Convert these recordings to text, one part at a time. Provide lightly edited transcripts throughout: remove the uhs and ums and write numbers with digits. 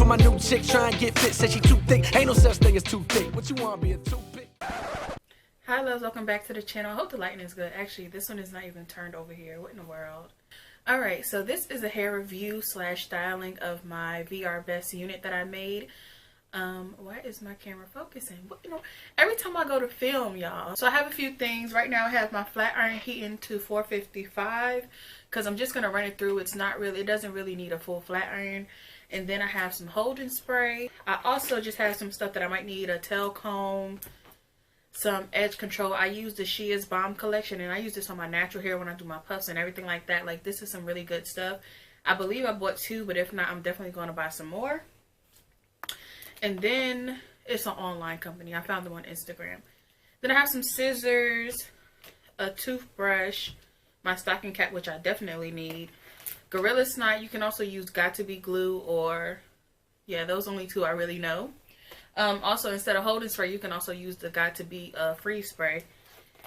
my new chick try and get fit, said she too thick. Ain't no such thing as too thick. What you want, be a toothpick? Hi loves, welcome back to the channel. I hope the lighting is good. Actually, this one is not even turned over here. What in the world? Alright, so this is a hair review slash styling of my VRBest unit that I made. Why is my camera focusing? What, you know, every time I go to film, y'all. So I have a few things. Right now I have my flat iron heating to 455 because I'm just gonna run it through. It's not really, it doesn't really need a full flat iron. And then I have some holding spray. I also just have some stuff that I might need, a tail comb, some edge control. I use the Shea's Balm collection, and I use this on my natural hair when I do my puffs and everything like that. Like, this is some really good stuff. I believe I bought 2, but if not, I'm definitely going to buy some more. And then it's an online company. I found them on Instagram. Then I have some scissors, a toothbrush, my stocking cap, which I definitely need, Gorilla Snot. You can also use Got To Be glue, or yeah, those only 2 I really know. Also, instead of holding spray, you can also use the Got To Be freeze spray.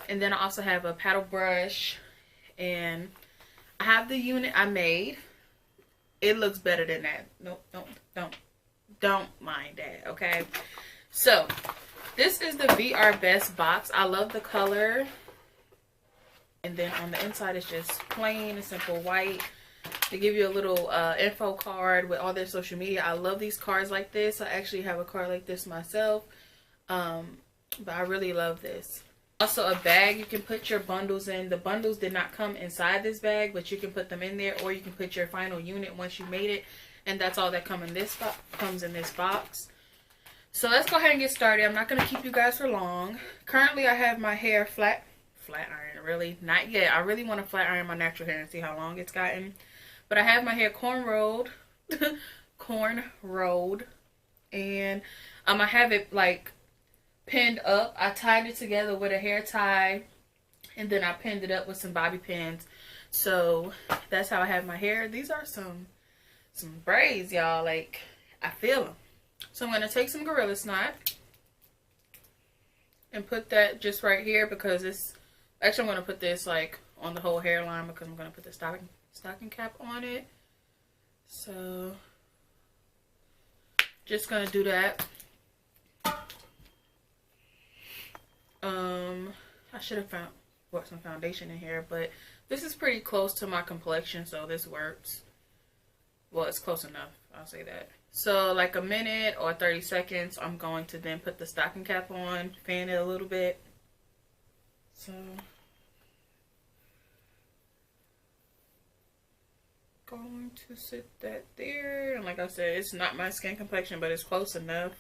And then I also have a paddle brush, and I have the unit I made. It looks better than that. Nope, don't mind that, okay? So this is the VRBest box. I love the color. And then on the inside it's just plain and simple white. They give you a little info card with all their social media. I love these cards like this. I actually have a card like this myself, but I really love this. Also a bag you can put your bundles in. The bundles did not come inside this bag, but you can put them in there, or you can put your final unit once you made it, and that's all that comes in this box. So let's go ahead and get started. I'm not going to keep you guys for long. Currently I have my hair flat iron. Really not yet. I really want to flat iron my natural hair and see how long it's gotten. But I have my hair cornrowed, and I have it like pinned up. I tied it together with a hair tie, and then I pinned it up with some bobby pins. So that's how I have my hair. These are some braids, y'all. Like, I feel them. So I'm gonna take some Gorilla Snot and put that just right here, because it's actually, I'm gonna put this like on the whole hairline, because I'm gonna put the stocking cap on it. So just gonna do that. I should have bought some foundation in here, but this is pretty close to my complexion, so this works. Well, it's close enough, I'll say that. So like a minute or 30 seconds, I'm going to then put the stocking cap on, fan it a little bit. So going to sit that there, and like I said, it's not my skin complexion, but it's close enough.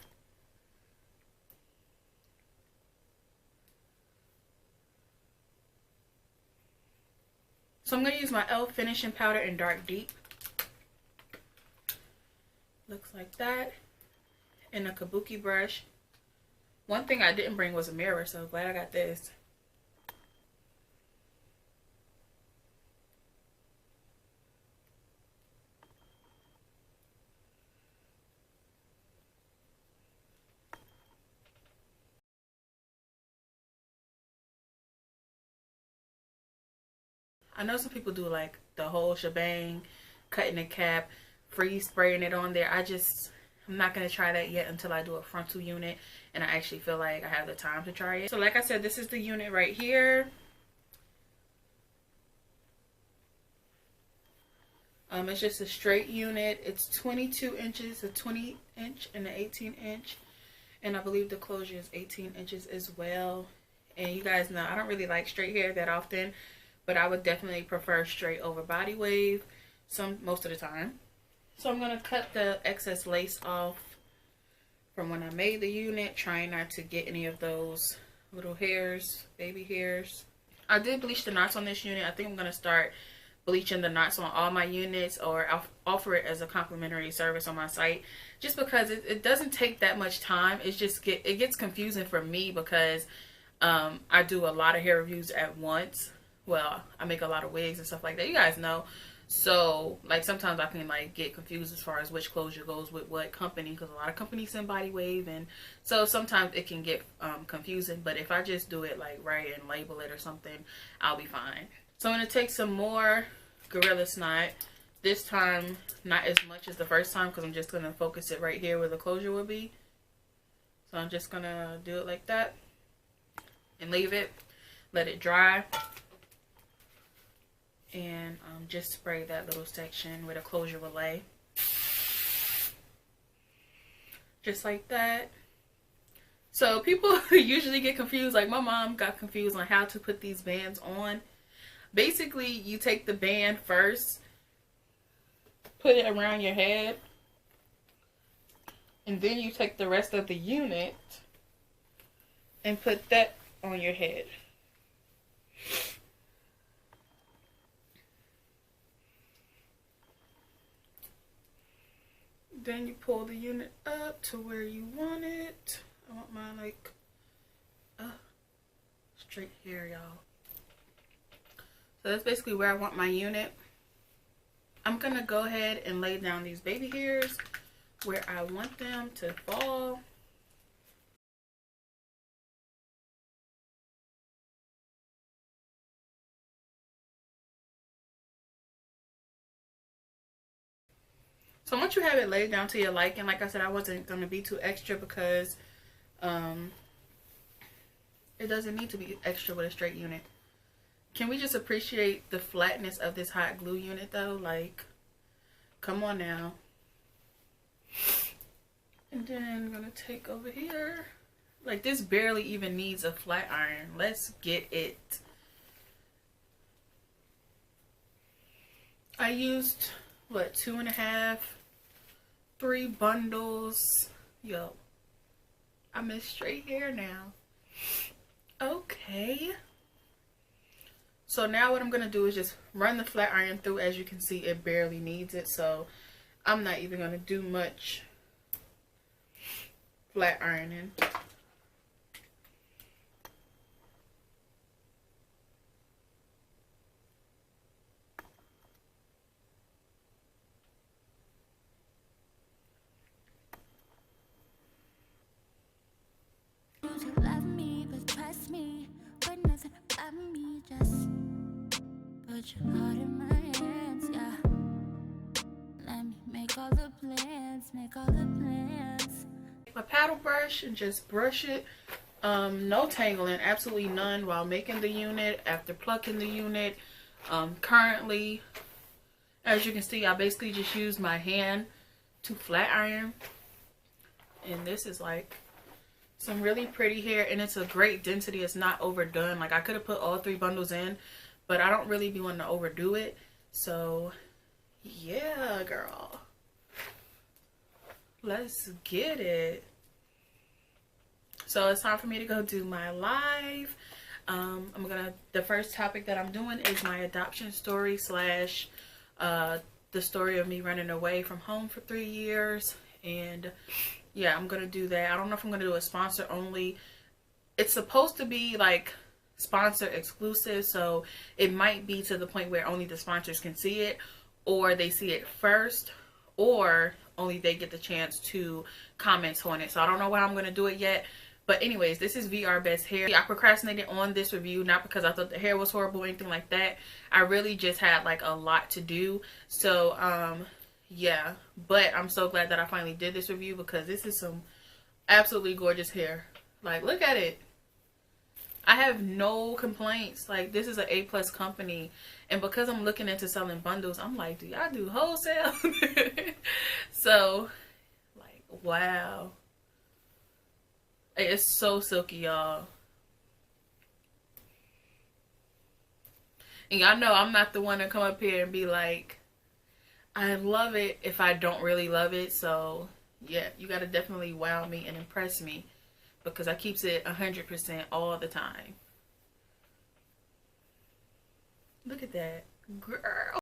So I'm going to use my e.l.f. finishing powder in Dark Deep. Looks like that. And a kabuki brush. One thing I didn't bring was a mirror, so glad I got this. I know some people do like the whole shebang, cutting the cap, freeze spraying it on there. I'm not going to try that yet until I do a frontal unit and I actually feel like I have the time to try it. So like I said, this is the unit right here. It's just a straight unit. It's 22 inches, a 20 inch and an 18 inch. And I believe the closure is 18 inches as well. And you guys know I don't really like straight hair that often, but I would definitely prefer straight over body wave most of the time. So I'm going to cut the excess lace off from when I made the unit, trying not to get any of those little hairs, baby hairs. I did bleach the knots on this unit. I think I'm going to start bleaching the knots on all my units, or I'll offer it as a complimentary service on my site, just because it doesn't take that much time. It gets confusing for me because I do a lot of hair reviews at once. Well, I make a lot of wigs and stuff like that, you guys know. So like sometimes I can like get confused as far as which closure goes with what company, because a lot of companies send body wave, and so sometimes it can get confusing. But if I just do it like right and label it or something, I'll be fine. So I'm going to take some more Gorilla Snot This time, not as much as the first time because I'm just going to focus it right here where the closure will be. So I'm just going to do it like that and leave it, let it dry, and just spray that little section where the closure will lay. Just like that. So people usually get confused, like my mom got confused on how to put these bands on. Basically, you take the band first, put it around your head, and then you take the rest of the unit and put that on your head. Then you pull the unit up to where you want it. I want mine like straight here, y'all. So that's basically where I want my unit. I'm gonna go ahead and lay down these baby hairs where I want them to fall. So once you have it laid down to your liking, like I said, I wasn't gonna be too extra because it doesn't need to be extra with a straight unit. Can we just appreciate the flatness of this hot glue unit though? Like, come on now. And then I'm gonna take over here. Like, this barely even needs a flat iron. Let's get it. I used, what, 2.5, 3 bundles. Yo, I'm in straight hair now. Okay. So now what I'm going to do is just run the flat iron through. As you can see, it barely needs it. So I'm not even going to do much flat ironing. You love me, but trust me, but nothing about me, just put your heart in my hands, yeah. Let me make all the plans, make all the plans. My paddle brush and just brush it. No tangling, absolutely none while making the unit, after plucking the unit. Currently, as you can see, I basically just use my hand to flat iron. And this is like some really pretty hair, and it's a great density. It's not overdone. Like, I could have put all 3 bundles in, but I don't really be wanting to overdo it. So yeah, girl, let's get it. So it's time for me to go do my live. The first topic that I'm doing is my adoption story slash the story of me running away from home for 3 years. And yeah, I'm gonna do that. I don't know if I'm gonna do a sponsor only. It's supposed to be like sponsor exclusive, so it might be to the point where only the sponsors can see it, or they see it first, or only they get the chance to comment on it. So I don't know why I'm gonna do it yet. But anyways, this is VRBest hair. I procrastinated on this review, not because I thought the hair was horrible or anything like that. I really just had like a lot to do. So yeah, but I'm so glad that I finally did this review because this is some absolutely gorgeous hair. Like, look at it. I have no complaints. Like, this is an A+ company, and because I'm looking into selling bundles, I'm like, do y'all do wholesale? So like, wow, it's so silky, y'all. And y'all know I'm not the one to come up here and be like, I love it if I don't really love it. So yeah, you gotta definitely wow me and impress me, because I keeps it 100% all the time. Look at that, girl.